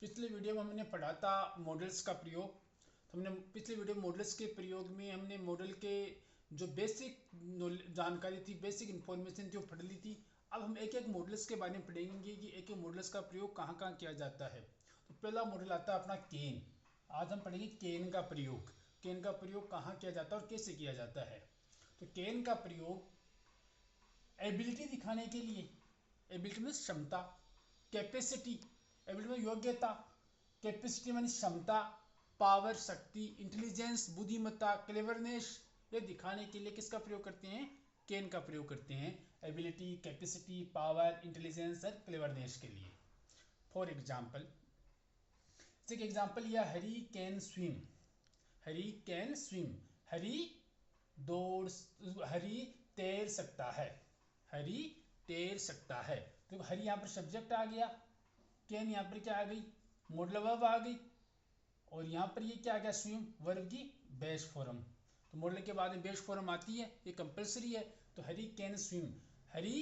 पिछले वीडियो में हमने पढ़ा था मॉडल्स का प्रयोग। तो हमने पिछले वीडियो मॉडल्स के प्रयोग में हमने मॉडल के जो बेसिक जानकारी थी, बेसिक इन्फॉर्मेशन थी, वो पढ़ ली थी। अब हम एक एक मॉडल्स के बारे में पढ़ेंगे कि एक एक मॉडल्स का प्रयोग कहाँ कहाँ किया जाता है। तो पहला मॉडल आता है अपना केन। आज हम पढ़ेंगे केन का प्रयोग। केन का प्रयोग कहाँ किया जाता है और कैसे किया जाता है। तो केन का प्रयोग एबिलिटी दिखाने के लिए, एबिलिटी में क्षमता, कैपेसिटी, एबिलिटी में योग्यता, कैपेसिटी मानी क्षमता, पावर शक्ति, इंटेलिजेंस बुद्धिमत्ता, क्लेवरनेस, ये दिखाने के लिए किसका प्रयोग करते हैं? केन का प्रयोग करते हैं। एबिलिटी, कैपेसिटी, पावर, इंटेलिजेंस और क्लेवरनेस के लिए। फॉर एग्जाम्पल, एक एग्जाम्पल लिया, Hari can swim. Hari can swim, Hari दौड़, हरी तैर सकता है। हरी तैर सकता है। तो हरी यहाँ पर सब्जेक्ट आ गया, कैन यहाँ पर क्या आ गई? मॉडल वर्ब आ गई, और यहाँ पर ये क्या आ गया? स्विम वर्ब की बेस फॉर्म। तो मॉडल के बाद में बेस फॉर्म आती है, ये कंपलसरी है। तो हरी कैन स्विम, हरी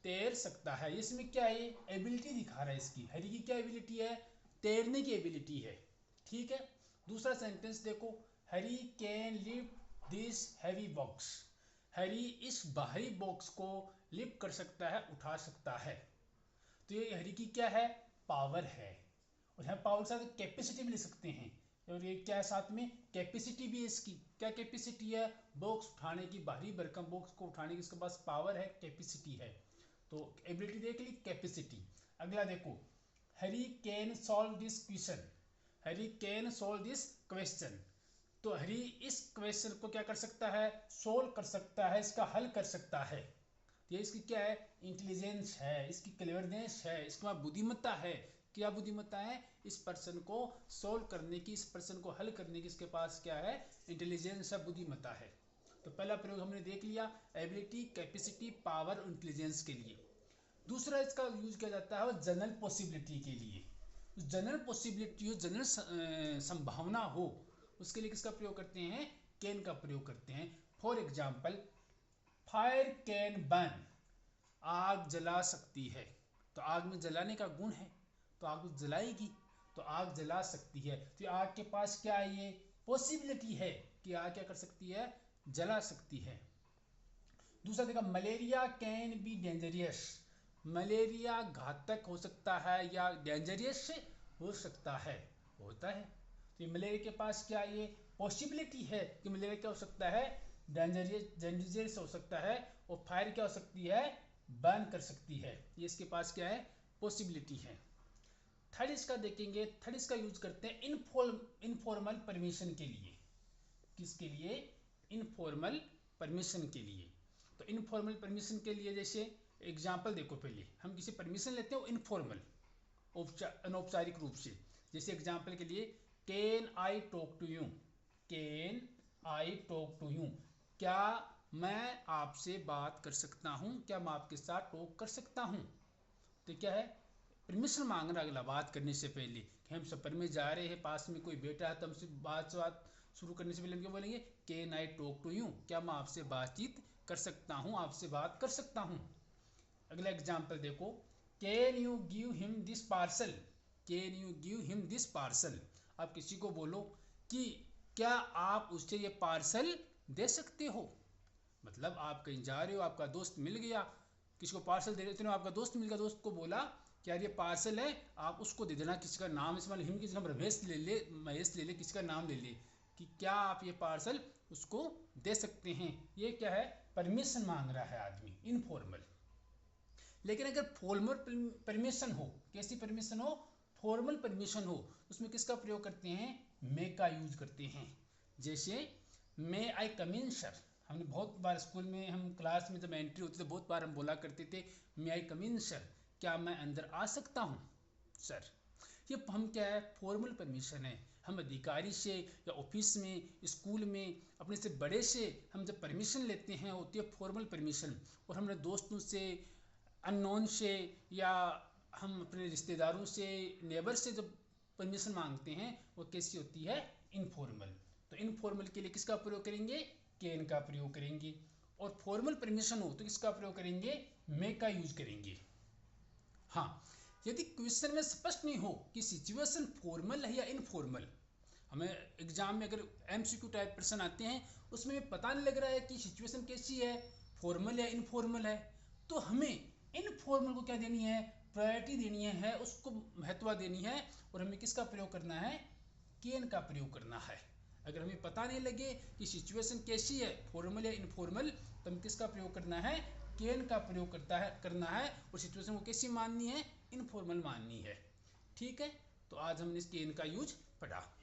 तैर सकता है। इसमें क्या है? एबिलिटी दिखा रहा है इसकी। हरी की क्या एबिलिटी है? तैरने की एबिलिटी है। ठीक है। दूसरा सेंटेंस देखो, Hari can lift this heavy box. Hari इस भारी बॉक्स को लिफ्ट कर सकता है, उठा सकता है। तो ये हरी की क्या है? पावर है। और यहाँ पावर के साथ कैपेसिटी भी ले सकते हैं। और ये क्या है? साथ में कैपेसिटी भी है इसकी। क्या कैपेसिटी है? बॉक्स उठाने की, भारी भरकम बॉक्स को उठाने की इसके पास पावर है, कैपेसिटी है। तो एबिलिटी देख ली, कैपेसिटी। अगला देखो, Hari can solve this question. Hari can solve this question. तो हरी इस क्वेश्चन को क्या कर सकता है? सोल्व कर सकता है, इसका हल कर सकता है। ये इसकी क्या है? इंटेलिजेंस है, इसकी क्लेवरनेस है, इसके पास बुद्धिमत्ता है। क्या बुद्धिमत्ता है? इस पर्सन को सोल्व करने की, इस पर्सन को हल करने की इसके पास क्या है? इंटेलिजेंस है, बुद्धिमत्ता है। तो पहला प्रयोग हमने देख लिया, एबिलिटी, कैपेसिटी, पावर, इंटेलिजेंस के लिए। दूसरा इसका यूज किया जाता है वो जनरल पॉसिबिलिटी के लिए। जनरल पॉसिबिलिटी हो, जनरल संभावना हो, उसके लिए किसका प्रयोग करते हैं? कैन का प्रयोग करते हैं। For example, fire can burn. आग जला सकती है। तो आग में जलाने का गुण है, तो आग जलाएगी, तो आग जला सकती है। तो आग के पास क्या है? ये पॉसिबिलिटी है कि आग क्या कर सकती है? जला सकती है। दूसरा देखा, malaria can be dangerous. Malaria घातक हो सकता है या डेंजरियस हो सकता है, होता है। तो मलेरिया के पास क्या ये पॉसिबिलिटी है कि मलेरिया क्या हो सकता है? डेंजरियस हो सकता है। और फायर क्या हो सकती है? बर्न कर सकती है। ये इसके पास क्या है? पॉसिबिलिटी है। थर्ड इसका देखेंगे, थर्ड इसका यूज करते हैं इनफॉर्मल परमिशन के लिए। किसके लिए? इनफॉर्मल परमिशन के लिए। तो इनफॉर्मल परमिशन के लिए जैसे एग्जाम्पल देखो, पहले हम किसी परमिशन लेते हैं इनफॉर्मल, अनौपचारिक रूप से। जैसे एग्जाम्पल के लिए, can I talk to you. Can I talk to you, क्या मैं आपसे बात कर सकता हूँ? क्या मैं आपके साथ टॉक कर सकता हूँ? तो क्या है? परमिशन मांग रहा अगला बात करने से पहले, कि हम सफर में जा रहे हैं, पास में कोई बैठा है, तो हमसे बात शुरू करने से पहले हम क्या बोलेंगे? Can I talk to you, क्या मैं आपसे बातचीत कर सकता हूँ, आपसे बात कर सकता हूँ। अगला एग्जाम्पल देखो, can you give him this parcel. Can you give him this parcel. आप किसी को बोलो कि क्या आप उससे ये पार्सल दे सकते हो। मतलब आप कहीं जा रहे हो, आपका दोस्त मिल गया, किसी को पार्सल दे रहे हो, आपका दोस्त मिल गया, दोस्त को बोला कि यार ये पार्सल है, आप उसको दे देना। किसी का नाम इसमें हिम की जगह रमेश ले ले, महेश ले ले, किसी का नाम ले ले कि क्या आप ये पार्सल उसको दे सकते हैं। ये क्या है? परमिशन मांग रहा है आदमी, इनफॉर्मल। लेकिन अगर फॉर्मल परमिशन हो, कैसी परमिशन हो? फॉर्मल परमिशन हो, उसमें किसका प्रयोग करते हैं? मे का यूज करते हैं। जैसे, मे आई कम इन सर। हमने बहुत बार स्कूल में, हम क्लास में जब एंट्री होती थी, बहुत बार हम बोला करते थे, मे आई कम इन सर, क्या मैं अंदर आ सकता हूँ सर। ये हम क्या है? फॉर्मल परमिशन है। हम अधिकारी से या ऑफिस में, स्कूल में, अपने से बड़े से हम जब परमिशन लेते हैं, होती है फॉर्मल परमिशन। और हमने दोस्तों से, अननोन से, या हम अपने रिश्तेदारों से, नेबर से जब परमिशन मांगते हैं, वो कैसी होती है? इनफॉर्मल। तो इनफॉर्मल के लिए किसका प्रयोग करेंगे? कैन का प्रयोग करेंगे। और फॉर्मल परमिशन हो तो किसका प्रयोग करेंगे? मे का यूज करेंगे। हाँ, यदि क्वेश्चन में स्पष्ट नहीं हो कि सिचुएशन फॉर्मल है या इनफॉर्मल, हमें एग्जाम में अगर एमसीक्यू टाइप प्रश्न आते हैं उसमें पता नहीं लग रहा है कि सिचुएशन कैसी है, फॉर्मल या इनफॉर्मल है, तो हमें इनफॉर्मल को क्या देनी है, प्रायोरिटी देनी है, उसको महत्व देनी है, और हमें किसका प्रयोग करना है, कैन का प्रयोग करना है। अगर हमें पता नहीं लगे कि सिचुएशन कैसी है, फॉर्मल या इनफॉर्मल, तो हमें किसका प्रयोग करना है, कैन का प्रयोग करना है, और सिचुएशन को कैसी माननी है, इनफॉर्मल माननी है। ठीक है, तो आज हमने इस कैन का यूज पढ़ा।